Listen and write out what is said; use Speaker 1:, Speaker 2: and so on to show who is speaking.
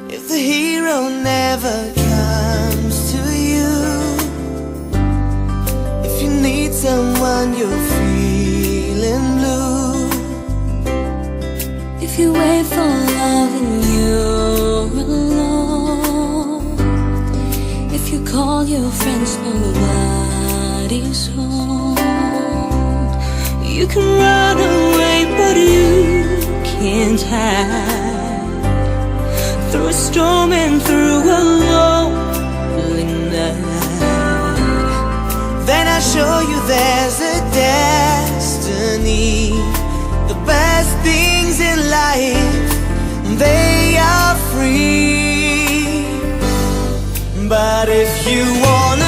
Speaker 1: If the hero never comes to you, if you need someone you're feeling blue,
Speaker 2: if you wait for love and you're alone, if you call your friends nobody's home, you can run away but you can't hide through a storm and through a lonely night.
Speaker 1: then I show you there's a destiny. The best things in life, they are free. But if you wanna